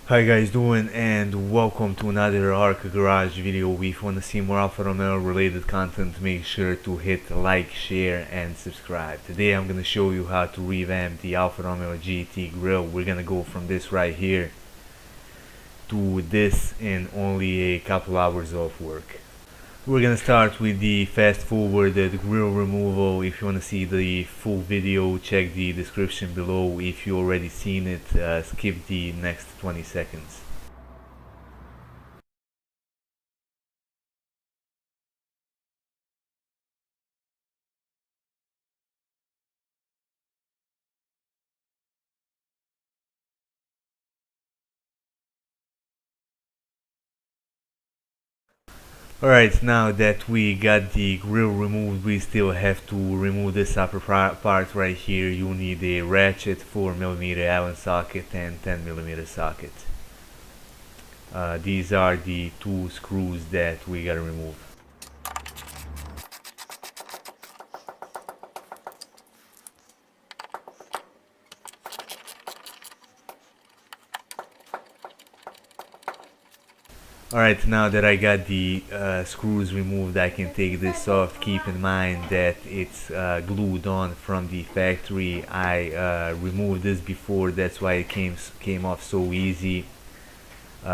Hi guys, doing and welcome to another Arc Garage video. If you want to see more Alfa Romeo related content, make sure to hit like, share and subscribe. Today I'm going to show you how to revamp the Alfa Romeo GT grill. We're going to go from this right here to this in only a couple hours of work. We're gonna start with the fast forwarded grill removal. If you want to see the full video, check the description below. If you already seen it, skip the next 20 seconds. Alright, now that we got the grill removed, we still have to remove this upper part right here. You need a ratchet, 4mm Allen socket and 10mm socket. These are the two screws that we gotta remove. Alright, now that I got the screws removed, I can take this off. Keep in mind that it's glued on from the factory. I removed this before, that's why it came off so easy.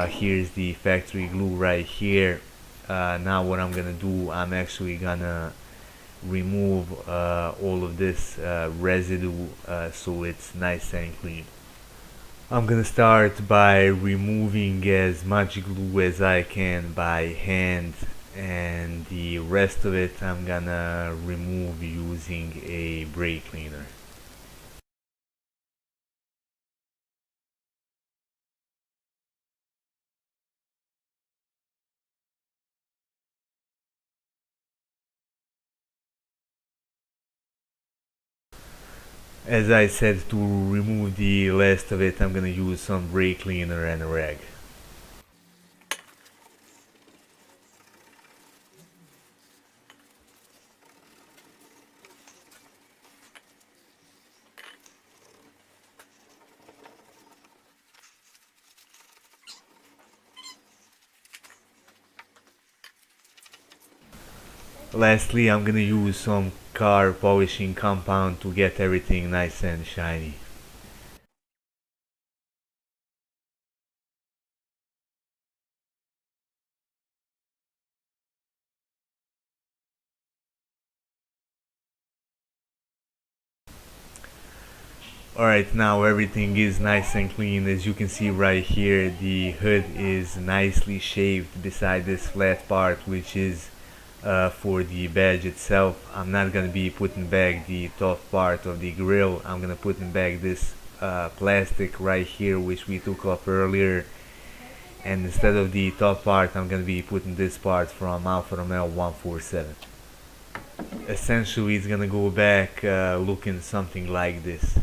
Here's the factory glue right here. Now what I'm gonna do, I'm actually gonna remove all of this residue so it's nice and clean. I'm gonna start by removing as much glue as I can by hand, and the rest of it I'm gonna remove using a brake cleaner. As I said, to remove the last of it, I'm gonna use some brake cleaner and a rag. Lastly, I'm gonna use some car polishing compound to get everything nice and shiny. Alright, now everything is nice and clean. As you can see right here, the hood is nicely shaved beside this flat part, which is for the badge itself. I'm not gonna be putting back the top part of the grill. I'm gonna put back this plastic right here, which we took off earlier, and instead of the top part I'm gonna be putting this part from Alfa Romeo 147. Essentially it's gonna go back looking something like this.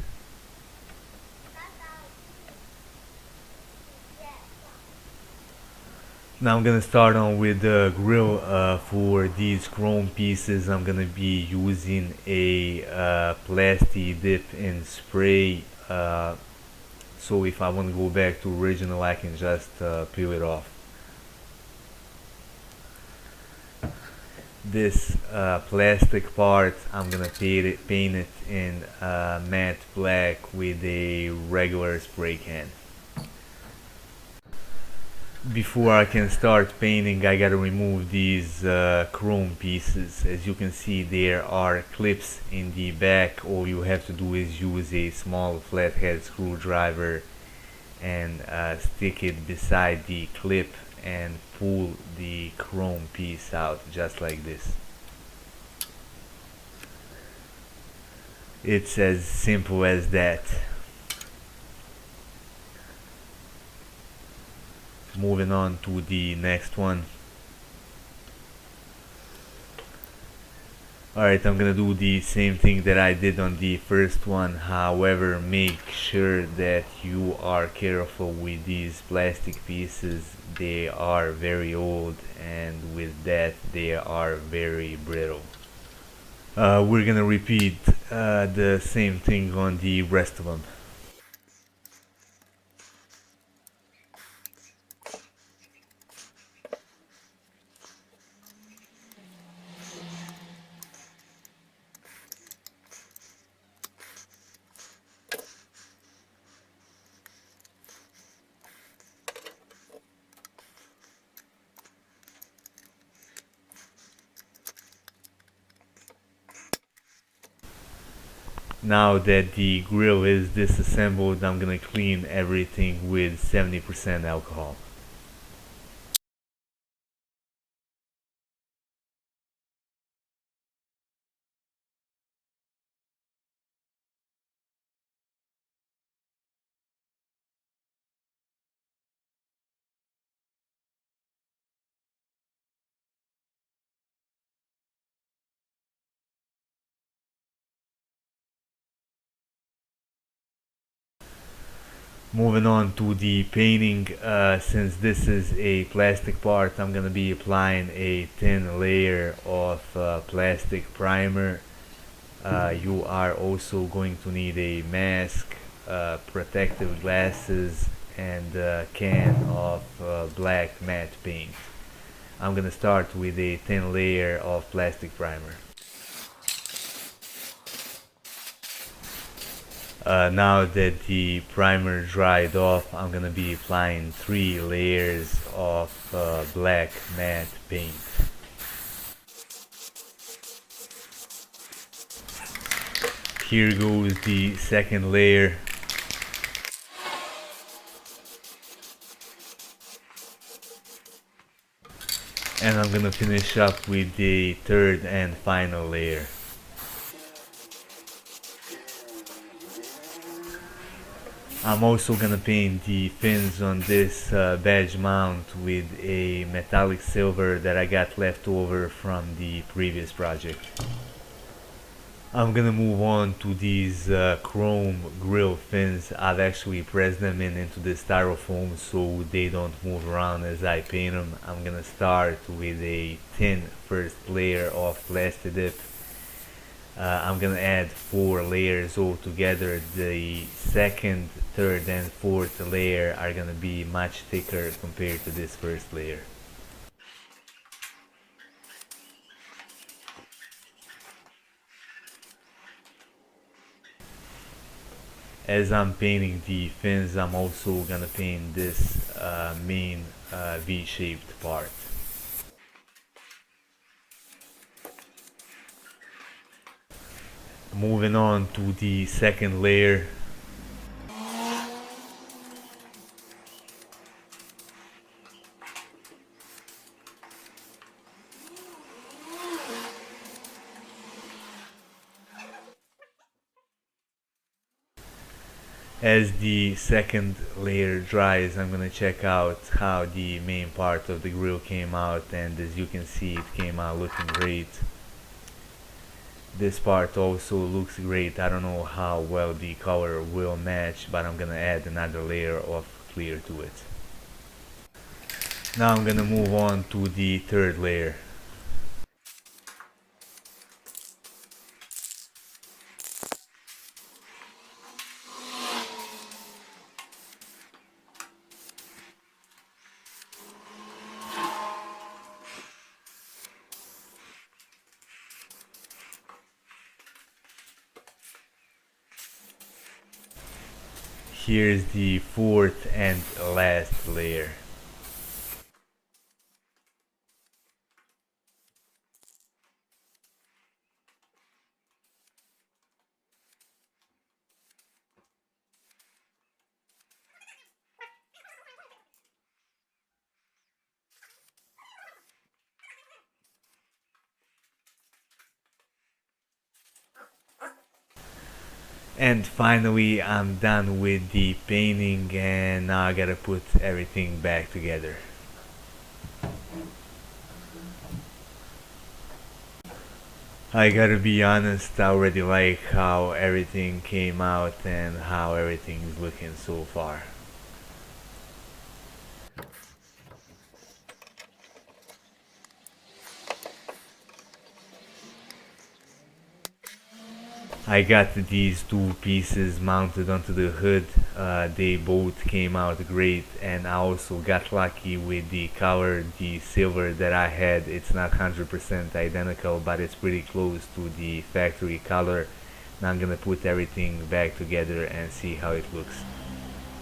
Now I'm gonna start on with the grill. For these chrome pieces I'm gonna be using a Plasti dip in spray, so if I want to go back to original I can just peel it off. This plastic part I'm gonna paint it in matte black with a regular spray can. Before I can start painting, I gotta remove these chrome pieces. As you can see, there are clips in the back. All you have to do is use a small flathead screwdriver and stick it beside the clip and pull the chrome piece out just like this. It's as simple as that. Moving on to the next one. Alright, I'm gonna do the same thing that I did on the first one. However, make sure that you are careful with these plastic pieces. They are very old, and with that they are very brittle. We're gonna repeat the same thing on the rest of them. Now that the grill is disassembled, I'm gonna clean everything with 70% alcohol. Moving on to the painting, since this is a plastic part, I'm gonna be applying a thin layer of plastic primer. You are also going to need a mask, protective glasses, and a can of black matte paint. I'm gonna start with a thin layer of plastic primer. Now that the primer dried off, I'm gonna be applying 3 layers of black matte paint. Here goes the second layer. And I'm gonna finish up with the third and final layer. I'm also gonna paint the fins on this badge mount with a metallic silver that I got left over from the previous project. I'm gonna move on to these chrome grill fins. I've actually pressed them into the styrofoam so they don't move around as I paint them. I'm gonna start with a thin first layer of Plasti dip. I'm gonna add 4 layers all together. The second, third and fourth layer are gonna be much thicker compared to this first layer. As I'm painting the fins, I'm also gonna paint this main V-shaped part. Moving on to the second layer. As the second layer dries, I'm gonna check out how the main part of the grill came out, and as you can see, it came out looking great. This part also looks great. I don't know how well the color will match, but I'm gonna add another layer of clear to it. Now I'm gonna move on to the third layer. Here's the fourth and last layer. And finally, I'm done with the painting, and now I gotta put everything back together. I gotta be honest, I already like how everything came out and how everything is looking so far. I got these two pieces mounted onto the hood. They both came out great, and I also got lucky with the color. The silver that I had, it's not 100% identical, but it's pretty close to the factory color. Now I'm gonna put everything back together and see how it looks.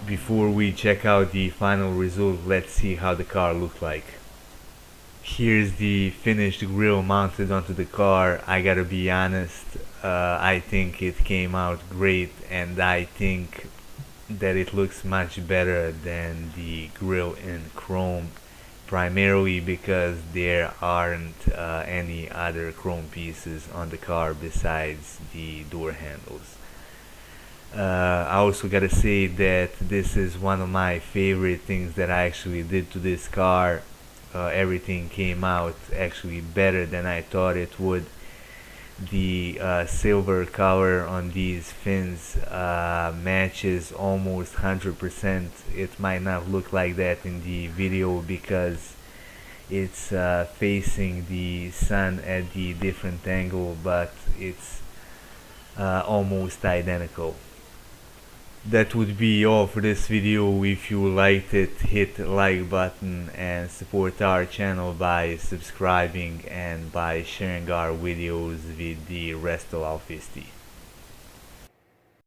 Before we check out the final result, let's see how the car looked like. Here's the finished grill mounted onto the car. I gotta be honest, I think it came out great, and I think that it looks much better than the grille in chrome, primarily because there aren't any other chrome pieces on the car besides the door handles. I also gotta say that this is one of my favorite things that I actually did to this car. Everything came out actually better than I thought it would. The silver color on these fins matches almost 100%. It might not look like that in the video because it's facing the sun at the different angle, but it's almost identical. That would be all for this video. If you liked it, hit the like button and support our channel by subscribing and by sharing our videos with the rest of Alfisti.